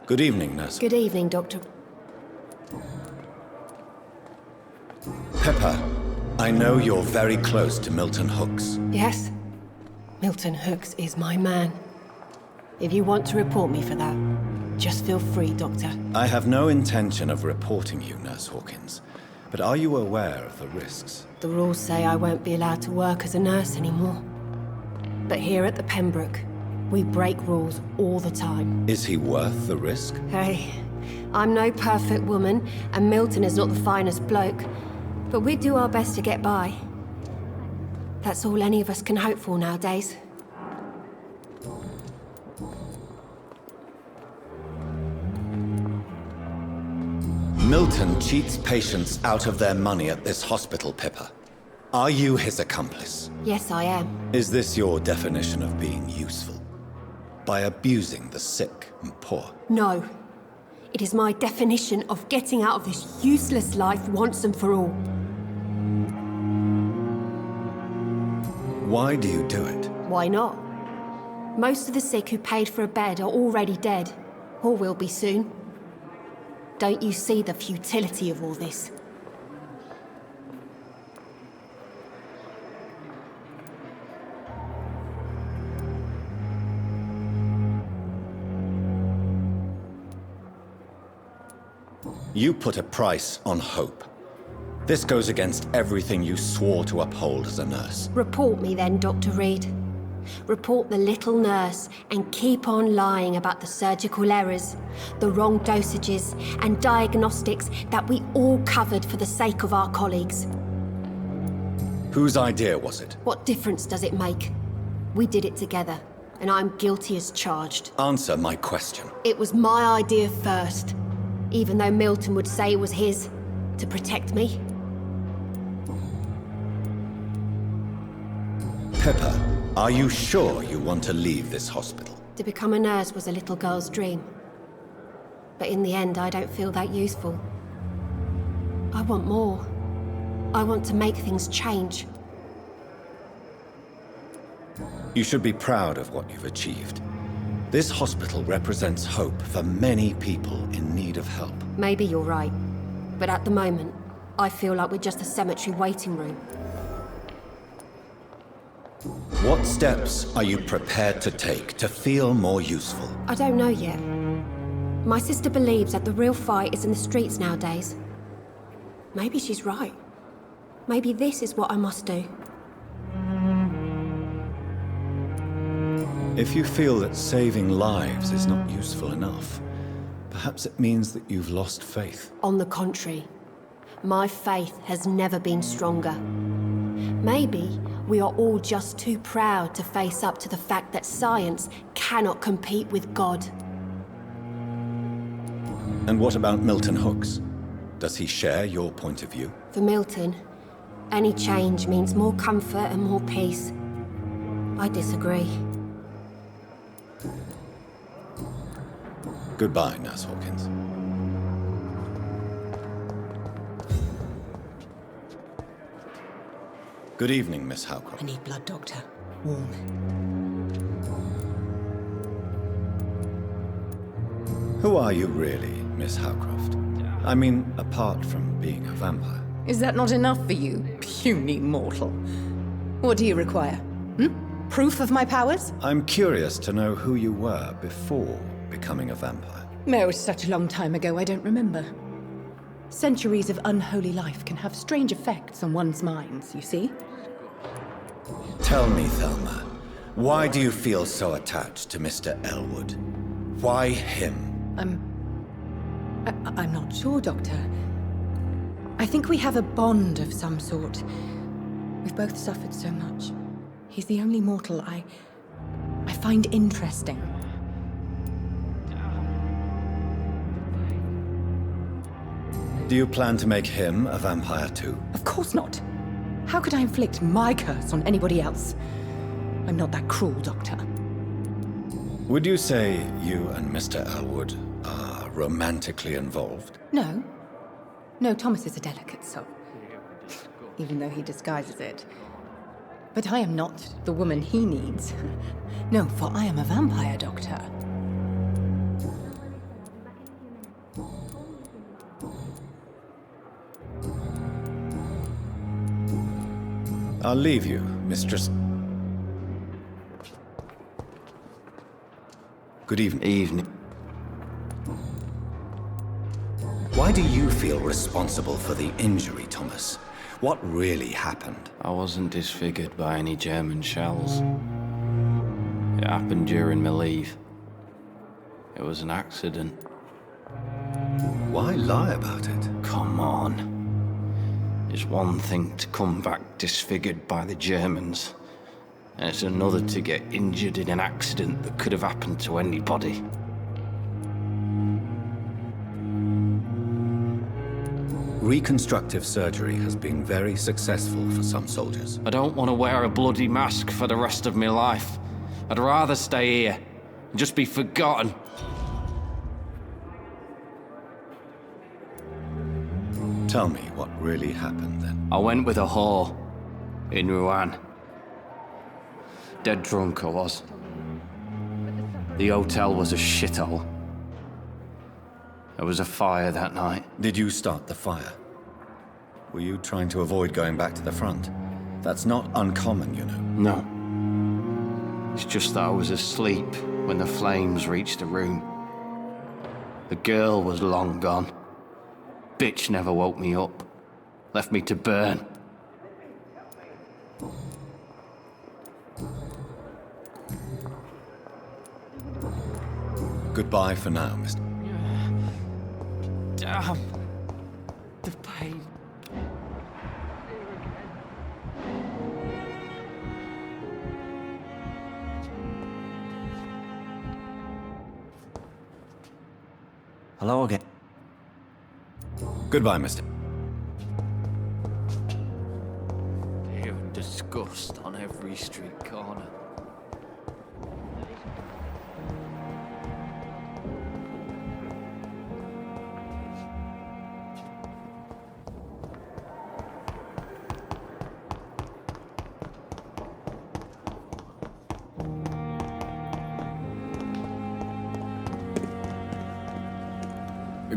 Good evening, nurse. Good evening, Doctor. Pepper, I know you're very close to Milton Hooks. Yes? Milton Hooks is my man. If you want to report me for that, just feel free, Doctor. I have no intention of reporting you, Nurse Hawkins. But are you aware of the risks? The rules say I won't be allowed to work as a nurse anymore. But here at the Pembroke, we break rules all the time. Is he worth the risk? Hey, I'm no perfect woman, and Milton is not the finest bloke. But we do our best to get by. That's all any of us can hope for nowadays. Milton cheats patients out of their money at this hospital, Pippa. Are you his accomplice? Yes, I am. Is this your definition of being useful? By abusing the sick and poor? No. It is my definition of getting out of this useless life once and for all. Why do you do it? Why not? Most of the sick who paid for a bed are already dead, or will be soon. Don't you see the futility of all this? You put a price on hope. This goes against everything you swore to uphold as a nurse. Report me then, Dr. Reed. Report the little nurse and keep on lying about the surgical errors, the wrong dosages and diagnostics that we all covered for the sake of our colleagues. Whose idea was it? What difference does it make? We did it together, and I'm guilty as charged. Answer my question. It was my idea first, even though Milton would say it was his, to protect me. Pippa, are you sure you want to leave this hospital? To become a nurse was a little girl's dream. But in the end, I don't feel that useful. I want more. I want to make things change. You should be proud of what you've achieved. This hospital represents hope for many people in need of help. Maybe you're right. But at the moment, I feel like we're just a cemetery waiting room. What steps are you prepared to take to feel more useful? I don't know yet. My sister believes that the real fight is in the streets nowadays. Maybe she's right. Maybe this is what I must do. If you feel that saving lives is not useful enough, perhaps it means that you've lost faith. On the contrary, my faith has never been stronger. Maybe we are all just too proud to face up to the fact that science cannot compete with God. And what about Milton Hooks? Does he share your point of view? For Milton, any change means more comfort and more peace. I disagree. Goodbye, Nurse Hawkins. Good evening, Miss Howcroft. I need blood, Doctor. Warm. Who are you really, Miss Howcroft? I mean, apart from being a vampire. Is that not enough for you, puny mortal? What do you require? Proof of my powers? I'm curious to know who you were before becoming a vampire. Oh, it was such a long time ago, I don't remember. Centuries of unholy life can have strange effects on one's minds, you see? Tell me, Thelma, why do you feel so attached to Mr. Elwood? Why him? I'm not sure, Doctor. I think we have a bond of some sort. We've both suffered so much. He's the only mortal I find interesting. Do you plan to make him a vampire too? Of course not. How could I inflict my curse on anybody else? I'm not that cruel, Doctor. Would you say you and Mr. Elwood are romantically involved? No. No, Thomas is a delicate soul. Even though he disguises it. But I am not the woman he needs. No, for I am a vampire, Doctor. I'll leave you, Mistress. Good evening. Evening. Why do you feel responsible for the injury, Thomas? What really happened? I wasn't disfigured by any German shells. It happened during my leave. It was an accident. Why lie about it? Come on. It's one thing to come back disfigured by the Germans, and it's another to get injured in an accident that could have happened to anybody. Reconstructive surgery has been very successful for some soldiers. I don't want to wear a bloody mask for the rest of my life. I'd rather stay here and just be forgotten. Tell me what really happened then. I went with a whore in Rouen. Dead drunk I was. The hotel was a shithole. There was a fire that night. Did you start the fire? Were you trying to avoid going back to the front? That's not uncommon, you know. No. It's just that I was asleep when the flames reached the room. The girl was long gone. Bitch never woke me up. Left me to burn. Goodbye for now, Mr. Damn. The pain. Hello again. Goodbye, Mr. You're disgust on every street corner.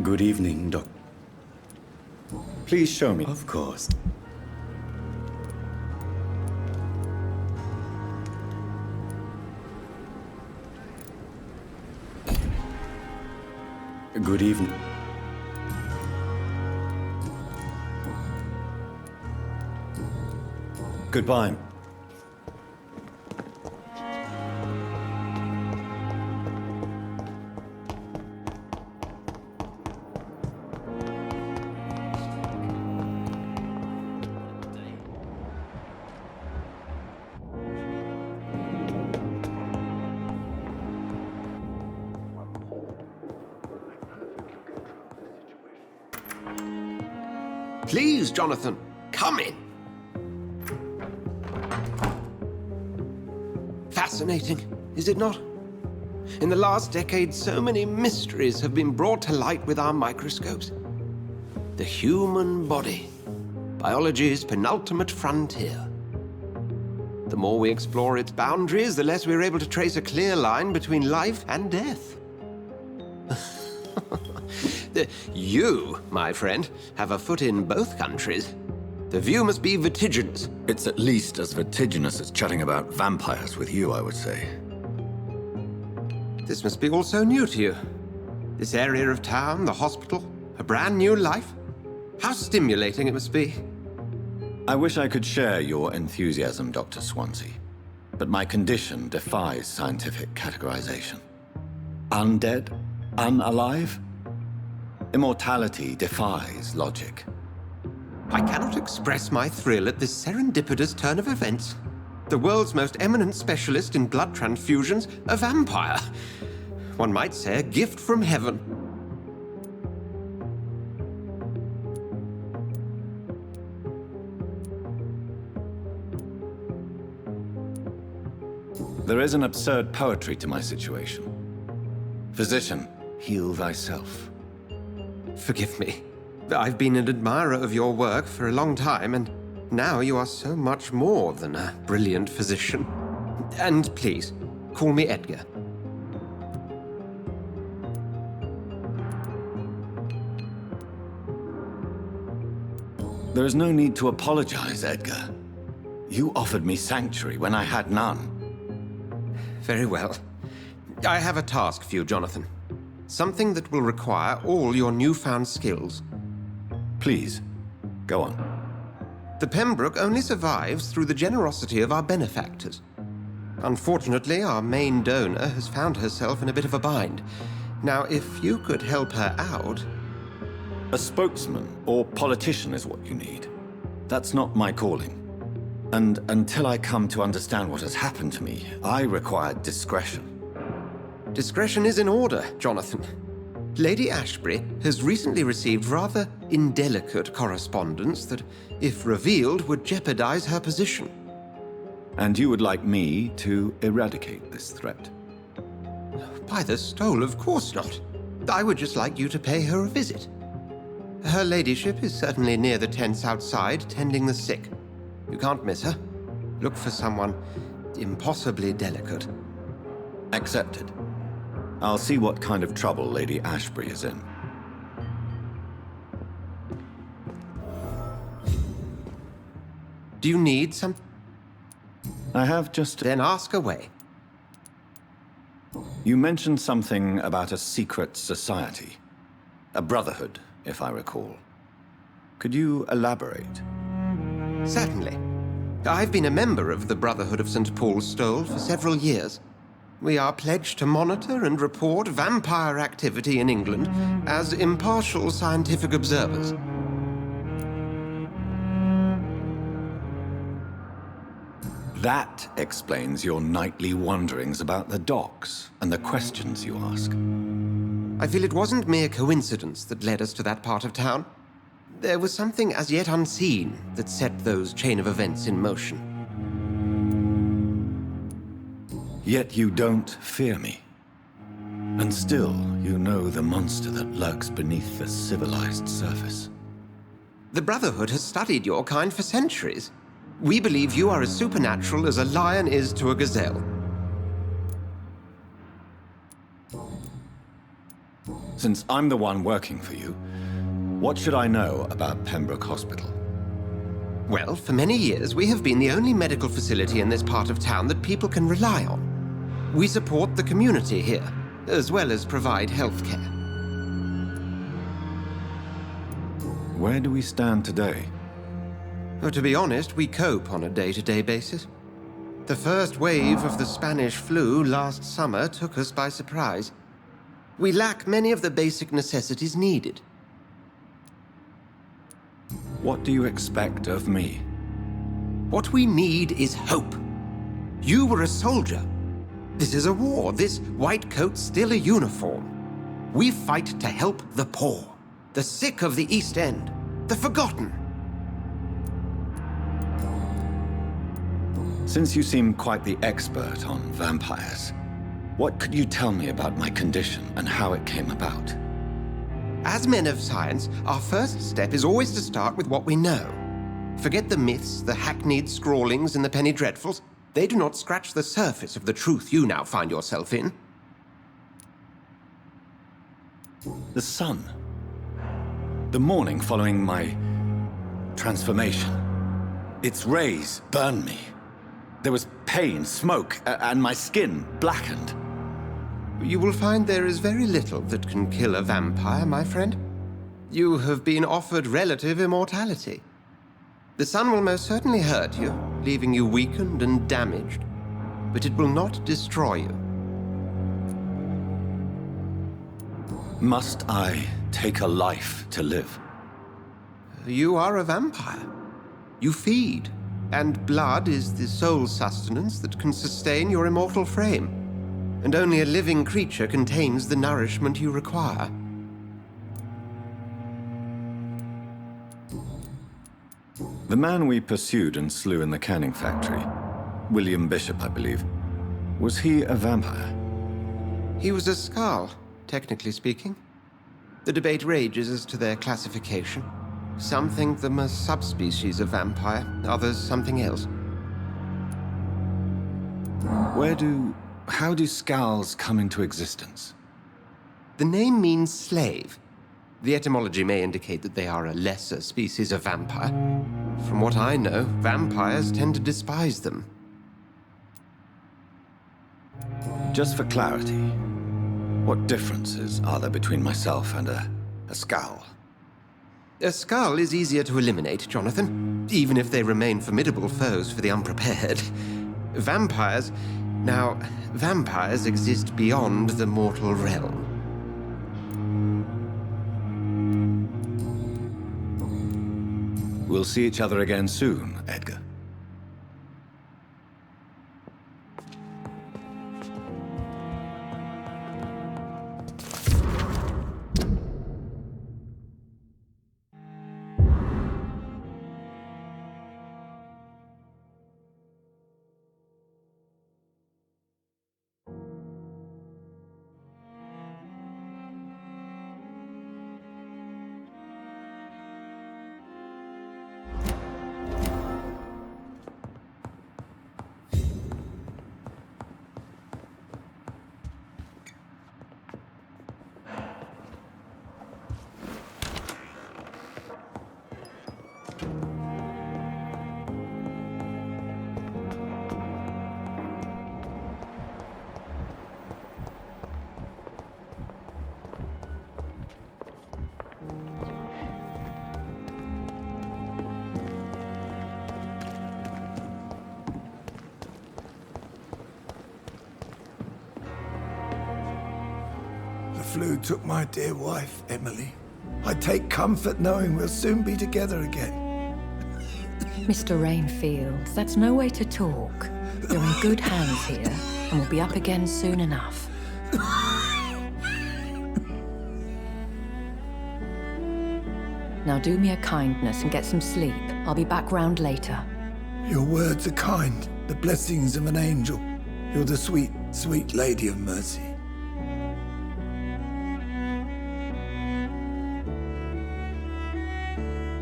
Good evening, Doc. Please show me. Of course. Good evening. Goodbye. Please, Jonathan, come in. Fascinating, is it not? In the last decade, so many mysteries have been brought to light with our microscopes. The human body, biology's penultimate frontier. The more we explore its boundaries, the less we're able to trace a clear line between life and death. You, my friend, have a foot in both countries. The view must be vertiginous. It's at least as vertiginous as chatting about vampires with you, I would say. This must be all so new to you. This area of town, the hospital, a brand new life. How stimulating it must be. I wish I could share your enthusiasm, Dr. Swansea, but my condition defies scientific categorization. Undead? Unalive? Immortality defies logic. I cannot express my thrill at this serendipitous turn of events. The world's most eminent specialist in blood transfusions, a vampire. One might say a gift from heaven. There is an absurd poetry to my situation. Physician, heal thyself. Forgive me. I've been an admirer of your work for a long time, and now you are so much more than a brilliant physician. And please, call me Edgar. There is no need to apologize, Edgar. You offered me sanctuary when I had none. Very well. I have a task for you, Jonathan. Something that will require all your newfound skills. Please, go on. The Pembroke only survives through the generosity of our benefactors. Unfortunately, our main donor has found herself in a bit of a bind. Now, if you could help her out... A spokesman or politician is what you need. That's not my calling. And until I come to understand what has happened to me, I require discretion. Discretion is in order, Jonathan. Lady Ashbury has recently received rather indelicate correspondence that, if revealed, would jeopardize her position. And you would like me to eradicate this threat? By the stole, of course not. I would just like you to pay her a visit. Her ladyship is certainly near the tents outside, tending the sick. You can't miss her. Look for someone impossibly delicate. Accepted. I'll see what kind of trouble Lady Ashbury is in. Do you need some? I have just... Then ask away. You mentioned something about a secret society. A brotherhood, if I recall. Could you elaborate? Certainly. I've been a member of the Brotherhood of St. Paul's Stole for several years. We are pledged to monitor and report vampire activity in England as impartial scientific observers. That explains your nightly wanderings about the docks and the questions you ask. I feel it wasn't mere coincidence that led us to that part of town. There was something as yet unseen that set those chain of events in motion. Yet you don't fear me. And still, you know the monster that lurks beneath the civilized surface. The Brotherhood has studied your kind for centuries. We believe you are as supernatural as a lion is to a gazelle. Since I'm the one working for you, what should I know about Pembroke Hospital? Well, for many years, we have been the only medical facility in this part of town that people can rely on. We support the community here, as well as provide health care. Where do we stand today? Well, to be honest, we cope on a day-to-day basis. The first wave of the Spanish flu last summer took us by surprise. We lack many of the basic necessities needed. What do you expect of me? What we need is hope. You were a soldier. This is a war. This white coat's still a uniform. We fight to help the poor, the sick of the East End, the forgotten. Since you seem quite the expert on vampires, what could you tell me about my condition and how it came about? As men of science, our first step is always to start with what we know. Forget the myths, the hackneyed scrawlings, and the penny dreadfuls. They do not scratch the surface of the truth you now find yourself in. The sun. The morning following my transformation. Its rays burned me. There was pain, smoke, and my skin blackened. You will find there is very little that can kill a vampire, my friend. You have been offered relative immortality. The sun will most certainly hurt you, leaving you weakened and damaged, but it will not destroy you. Must I take a life to live? You are a vampire. You feed, and blood is the sole sustenance that can sustain your immortal frame. And only a living creature contains the nourishment you require. The man we pursued and slew in the canning factory, William Bishop, I believe, was he a vampire? He was a Skald, technically speaking. The debate rages as to their classification. Some think them a subspecies of vampire, others something else. How do Skalds come into existence? The name means slave. The etymology may indicate that they are a lesser species of vampire. From what I know, vampires tend to despise them. Just for clarity, what differences are there between myself and a skull? A skull is easier to eliminate, Jonathan, even if they remain formidable foes for the unprepared. Vampires... Now, vampires exist beyond the mortal realm. We'll see each other again soon, Edgar. The flu took my dear wife, Emily. I take comfort knowing we'll soon be together again. Mr. Rainfield, that's no way to talk. You're in good hands here, and we'll be up again soon enough. Now do me a kindness and get some sleep. I'll be back round later. Your words are kind, the blessings of an angel. You're the sweet, sweet Lady of Mercy.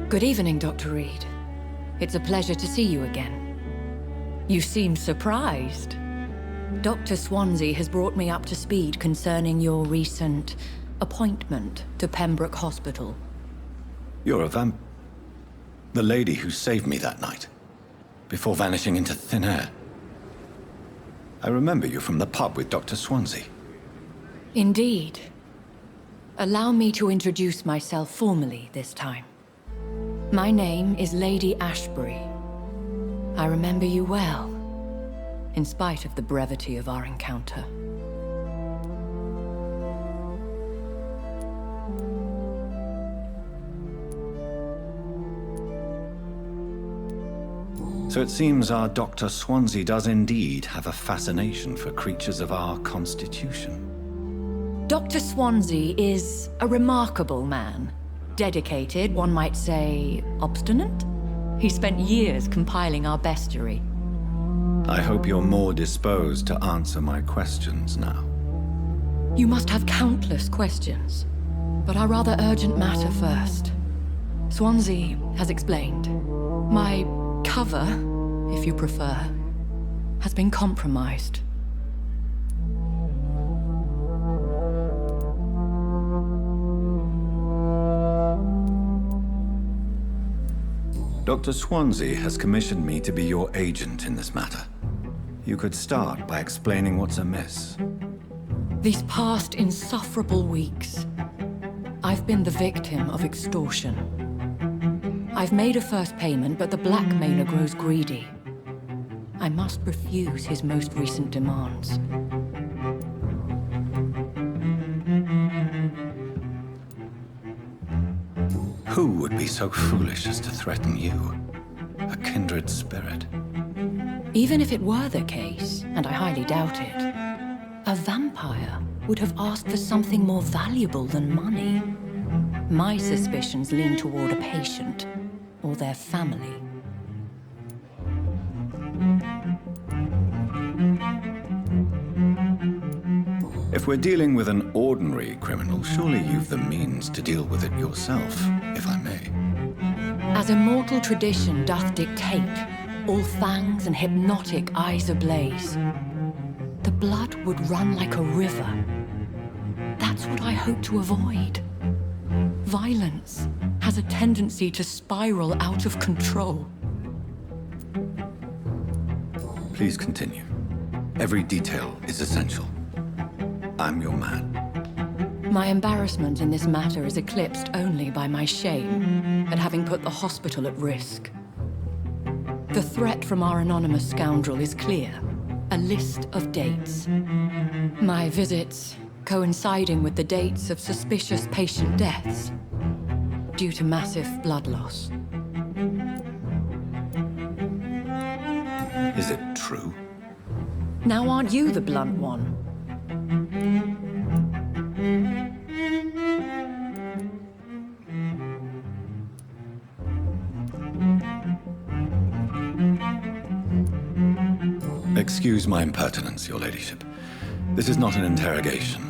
Good evening, Dr. Reed. It's a pleasure to see you again. You seem surprised. Dr. Swansea has brought me up to speed concerning your recent appointment to Pembroke Hospital. You're a the lady who saved me that night, before vanishing into thin air. I remember you from the pub with Dr. Swansea. Indeed. Allow me to introduce myself formally this time. My name is Lady Ashbury. I remember you well, in spite of the brevity of our encounter. So it seems our Dr. Swansea does indeed have a fascination for creatures of our constitution. Dr. Swansea is a remarkable man. Dedicated, one might say, obstinate? He spent years compiling our bestiary. I hope you're more disposed to answer my questions now. You must have countless questions, but our rather urgent matter first. Swansea has explained. My cover, if you prefer, has been compromised. Dr. Swansea has commissioned me to be your agent in this matter. You could start by explaining what's amiss. These past insufferable weeks, I've been the victim of extortion. I've made a first payment, but the blackmailer grows greedy. I must refuse his most recent demands. Who would be so foolish as to threaten you? A kindred spirit. Even if it were the case, and I highly doubt it, a vampire would have asked for something more valuable than money. My suspicions lean toward a patient, or their family. If we're dealing with an ordinary criminal, surely you've the means to deal with it yourself, if I may. As immortal tradition doth dictate, all fangs and hypnotic eyes ablaze, the blood would run like a river. That's what I hope to avoid. Violence has a tendency to spiral out of control. Please continue. Every detail is essential. I'm your man. My embarrassment in this matter is eclipsed only by my shame at having put the hospital at risk. The threat from our anonymous scoundrel is clear. A list of dates. My visits coinciding with the dates of suspicious patient deaths due to massive blood loss. Is it true? Now aren't you the blunt one? Excuse my impertinence, Your Ladyship. This is not an interrogation.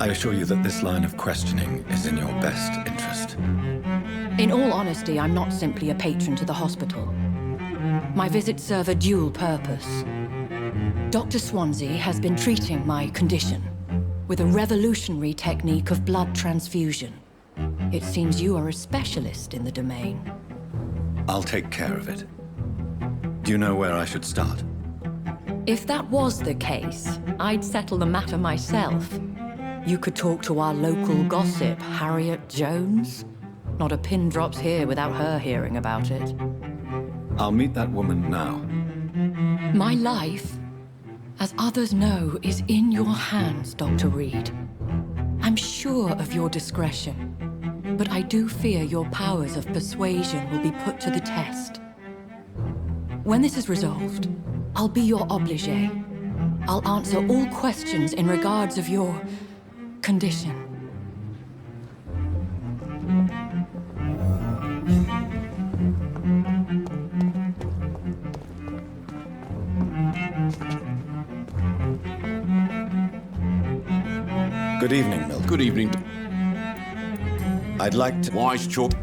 I assure you that this line of questioning is in your best interest. In all honesty, I'm not simply a patron to the hospital. My visits serve a dual purpose. Dr. Swansea has been treating my condition with a revolutionary technique of blood transfusion. It seems you are a specialist in the domain. I'll take care of it. Do you know where I should start? If that was the case, I'd settle the matter myself. You could talk to our local gossip, Harriet Jones. Not a pin drops here without her hearing about it. I'll meet that woman now. My life, as others know, is in your hands, Dr. Reed. I'm sure of your discretion, but I do fear your powers of persuasion will be put to the test. When this is resolved, I'll be your obligé. I'll answer all questions in regards of your condition. Good evening, Milton. Good evening. I'd like to... Wise choice.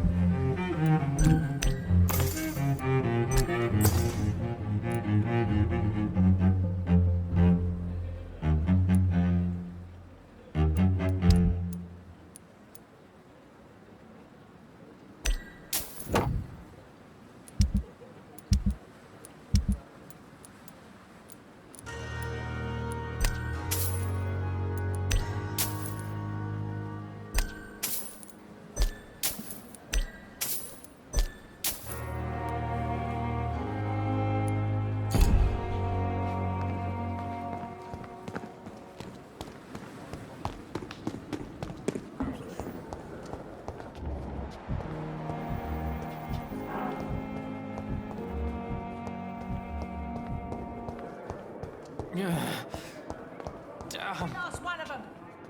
Damn. Last one of them.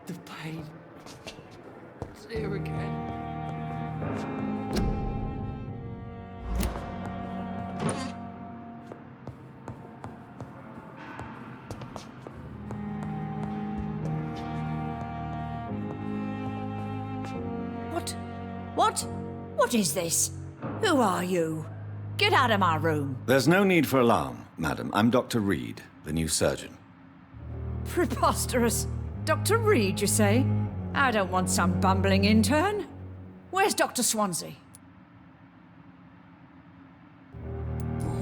The pain. It's here again. What is this? Who are you? Get out of my room. There's no need for alarm, madam. I'm Dr. Reed, the new surgeon. Preposterous. Dr. Reed, you say? I don't want some bumbling intern. Where's Dr. Swansea?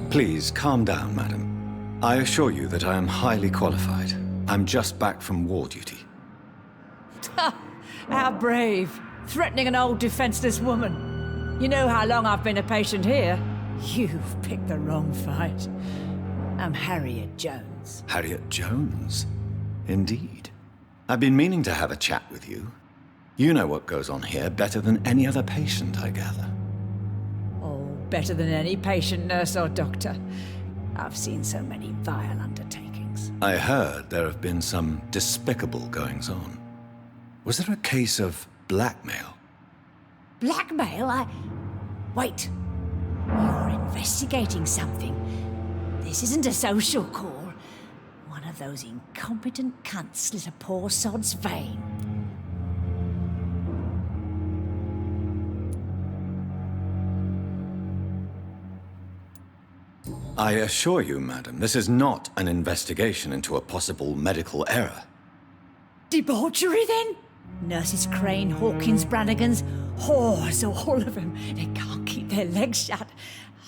Please, calm down, madam. I assure you that I am highly qualified. I'm just back from war duty. How brave. Threatening an old defenseless woman. You know how long I've been a patient here? You've picked the wrong fight. I'm Harriet Jones. Harriet Jones? Indeed. I've been meaning to have a chat with you. You know what goes on here better than any other patient, I gather. Oh, better than any patient, nurse or doctor. I've seen so many vile undertakings. I heard there have been some despicable goings-on. Was there a case of blackmail? Blackmail? Wait. You're investigating something. This isn't a social call. One of those incompetent cunts slit a poor sod's vein. I assure you, madam, this is not an investigation into a possible medical error. Debauchery, then? Nurses Crane, Hawkins, Brannigans, whores, all of them. They can't keep their legs shut.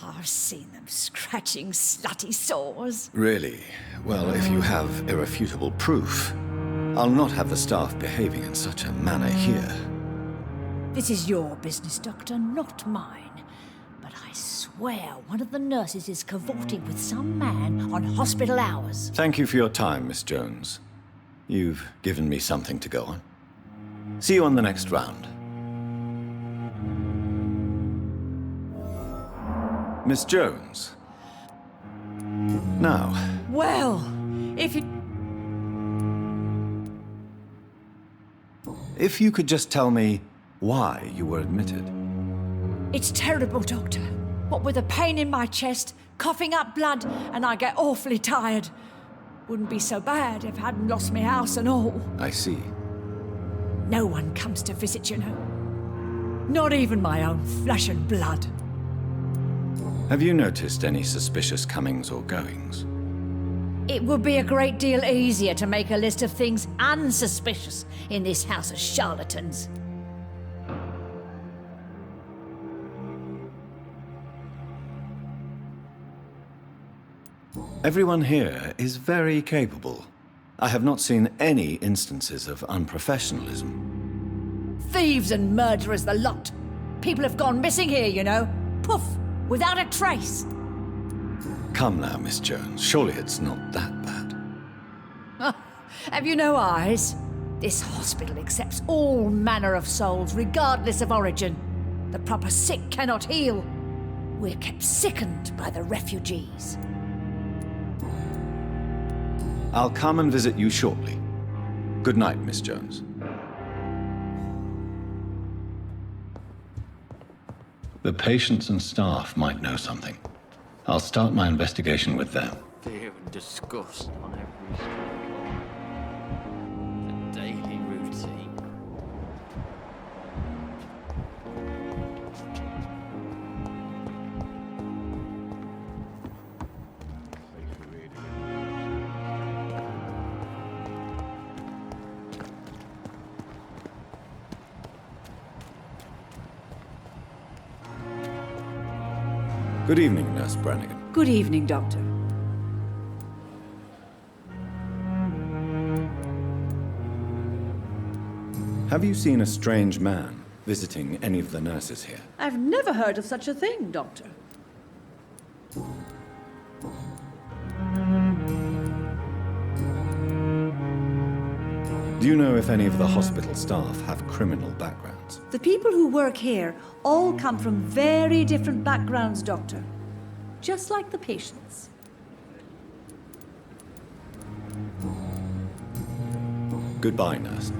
I've seen them scratching slutty sores. Really? Well, if you have irrefutable proof, I'll not have the staff behaving in such a manner here. This is your business, Doctor, not mine. But I swear one of the nurses is cavorting with some man on hospital hours. Thank you for your time, Miss Jones. You've given me something to go on. See you on the next round. Miss Jones. Now, Well, if if you could just tell me why you were admitted. It's terrible, Doctor. What with a pain in my chest, coughing up blood, and I get awfully tired. Wouldn't be so bad if I hadn't lost my house and all. I see. No one comes to visit, you know. Not even my own flesh and blood. Have you noticed any suspicious comings or goings? It would be a great deal easier to make a list of things unsuspicious in this house of charlatans. Everyone here is very capable. I have not seen any instances of unprofessionalism. Thieves and murderers, the lot. People have gone missing here, you know. Poof, without a trace. Come now, Miss Jones. Surely it's not that bad. Have you no eyes? This hospital accepts all manner of souls, regardless of origin. The proper sick cannot heal. We're kept sickened by the refugees. I'll come and visit you shortly. Good night, Miss Jones. The patients and staff might know something. I'll start my investigation with them. Fear and disgust on every street. The daily routine. Good evening, Nurse Brannigan. Good evening, Doctor. Have you seen a strange man visiting any of the nurses here? I've never heard of such a thing, Doctor. Do you know if any of the hospital staff have criminal backgrounds? The people who work here all come from very different backgrounds, Doctor. Just like the patients. Goodbye, nurse.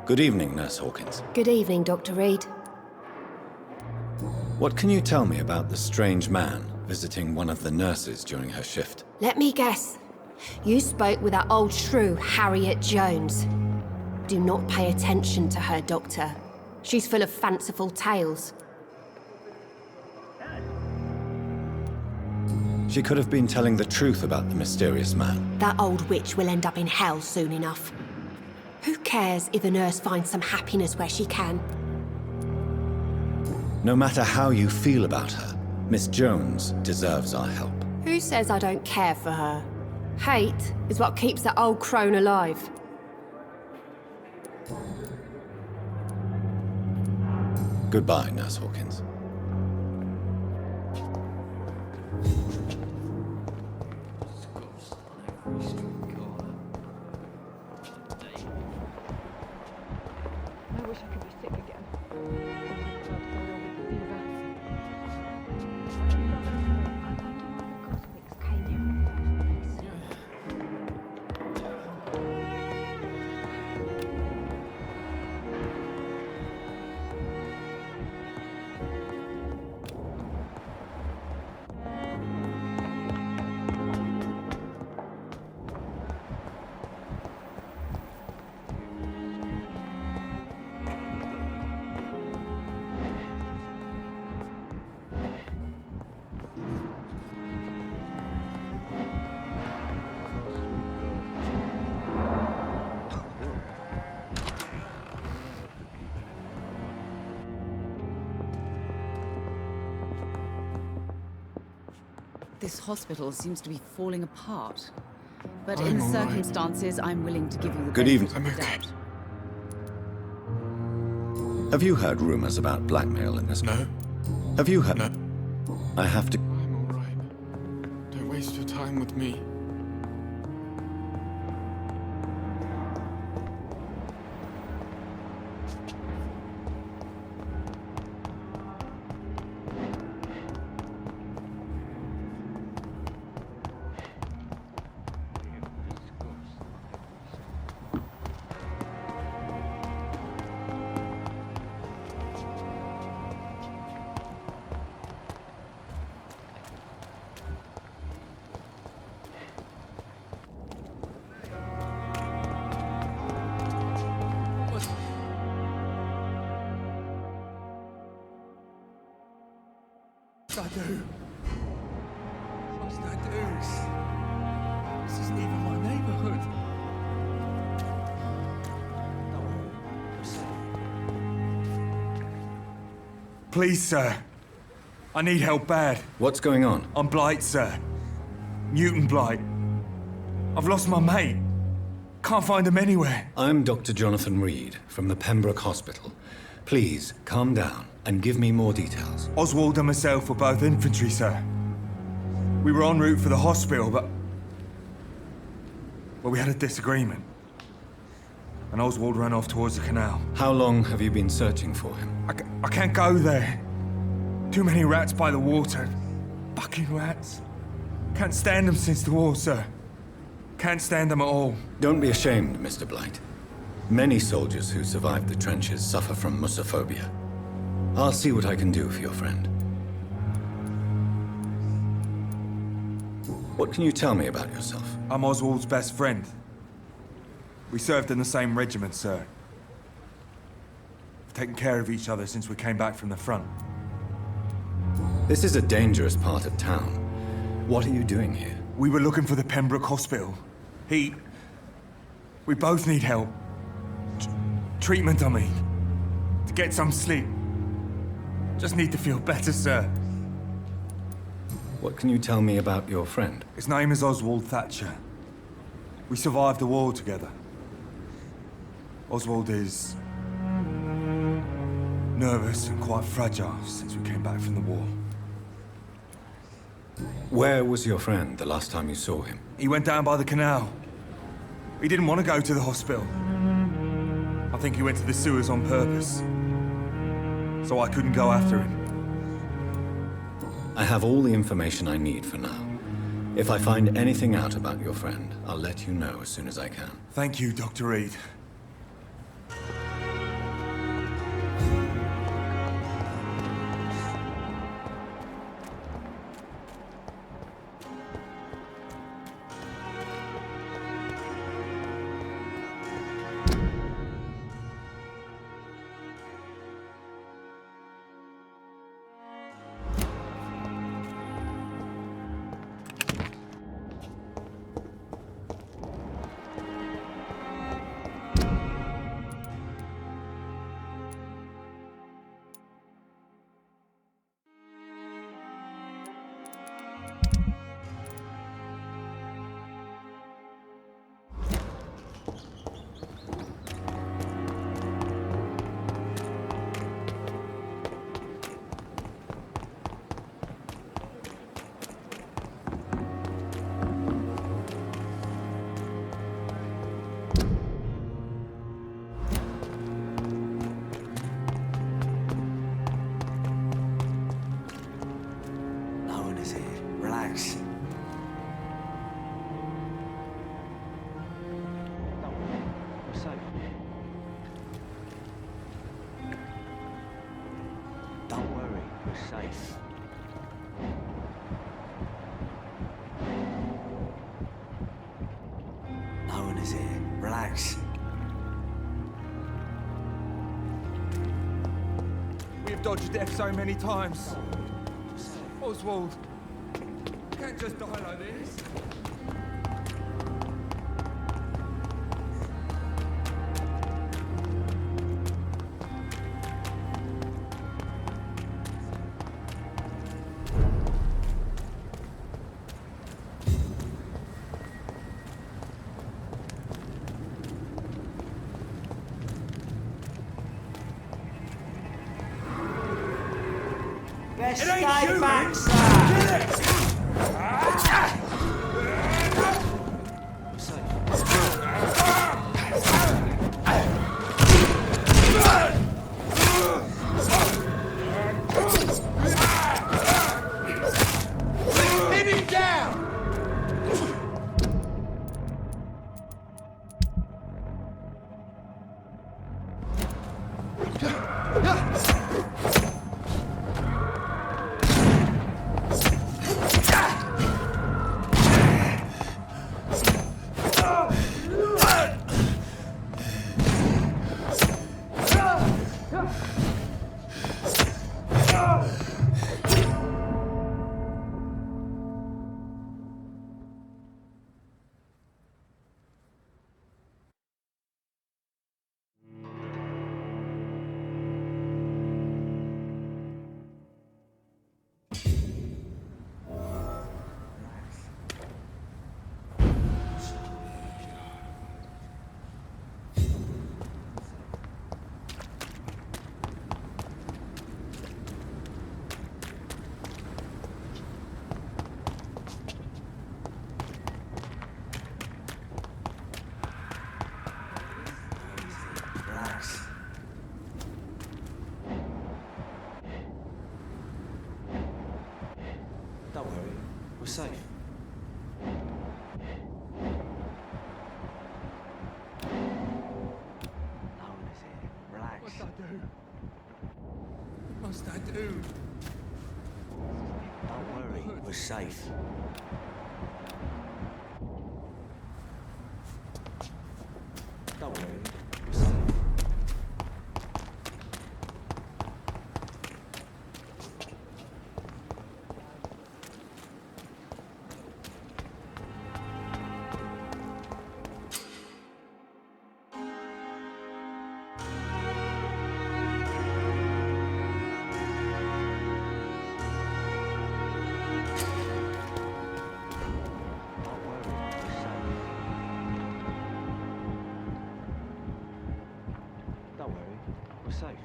Good evening, Nurse Hawkins. Good evening, Dr. Reed. What can you tell me about the strange man visiting one of the nurses during her shift? Let me guess. You spoke with that old shrew, Harriet Jones. Do not pay attention to her, Doctor. She's full of fanciful tales. She could have been telling the truth about the mysterious man. That old witch will end up in hell soon enough. Who cares if a nurse finds some happiness where she can? No matter how you feel about her, Miss Jones deserves our help. Who says I don't care for her? Hate is what keeps that old crone alive. Goodbye, Nurse Hawkins. I wish I could be sick again. This hospital seems to be falling apart. But in circumstances, I'm willing to give you the Good benefit evening. of the doubt. Have you heard rumors about blackmail in this? No. Have you heard? No. I have to. I'm all right. Don't waste your time with me. What must I do? What must I do? This isn't even my neighborhood. Please, sir. I need help bad. What's going on? I'm Blight, sir. Mutant Blight. I've lost my mate. Can't find him anywhere. I'm Dr. Jonathan Reed from the Pembroke Hospital. Please, calm down and give me more details. Oswald and myself were both infantry, sir. We were en route for the hospital, but we had a disagreement. And Oswald ran off towards the canal. How long have you been searching for him? I can't go there. Too many rats by the water. Fucking rats. Can't stand them since the war, sir. Can't stand them at all. Don't be ashamed, Mr. Blight. Many soldiers who survived the trenches suffer from musophobia. I'll see what I can do for your friend. What can you tell me about yourself? I'm Oswald's best friend. We served in the same regiment, sir. We've taken care of each other since we came back from the front. This is a dangerous part of town. What are you doing here? We were looking for the Pembroke Hospital. We both need help. Treatment, I mean. To get some sleep. Just need to feel better, sir. What can you tell me about your friend? His name is Oswald Thatcher. We survived the war together. Oswald is nervous and quite fragile since we came back from the war. Where was your friend the last time you saw him? He went down by the canal. He didn't want to go to the hospital. I think he went to the sewers on purpose. So I couldn't go after him. I have all the information I need for now. If I find anything out about your friend, I'll let you know as soon as I can. Thank you, Dr. Reed. safe. No one is here. Relax. We have dodged death so many times. Oswald, you can't just die like this. It ain't human! Pin him down! Don't worry, we're safe. No one is here. Relax. What's I do? What must I do? Don't worry, we're safe. Don't worry, we're safe. Don't worry, we're safe.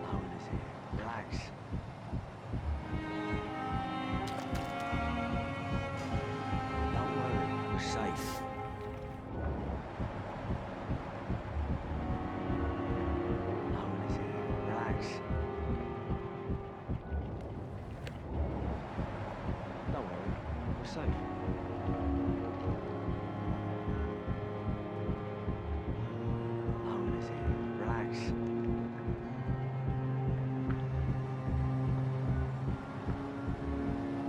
No one is here. Relax. Don't worry, we're safe. No one is here. Relax. Don't worry, we're safe. No one is here. Relax.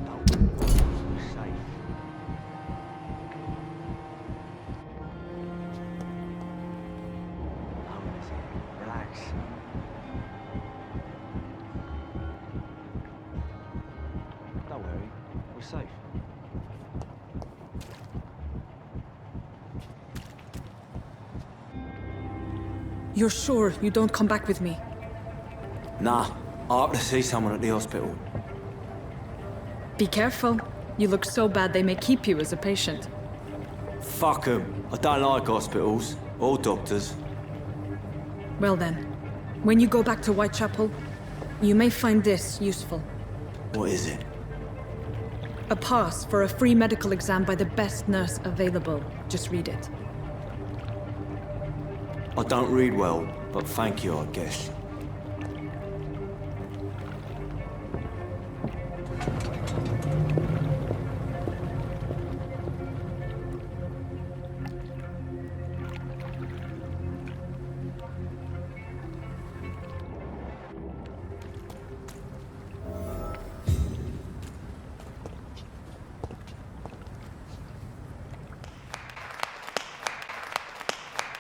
Don't worry, we're safe. No one is here. Relax. Don't worry, we're safe. You're sure you don't come back with me? Nah, I have to see someone at the hospital. Be careful. You look so bad they may keep you as a patient. Fuck 'em. I don't like hospitals or doctors. Well then, when you go back to Whitechapel, you may find this useful. What is it? A pass for a free medical exam by the best nurse available. Just read it. I don't read well, but thank you, I guess.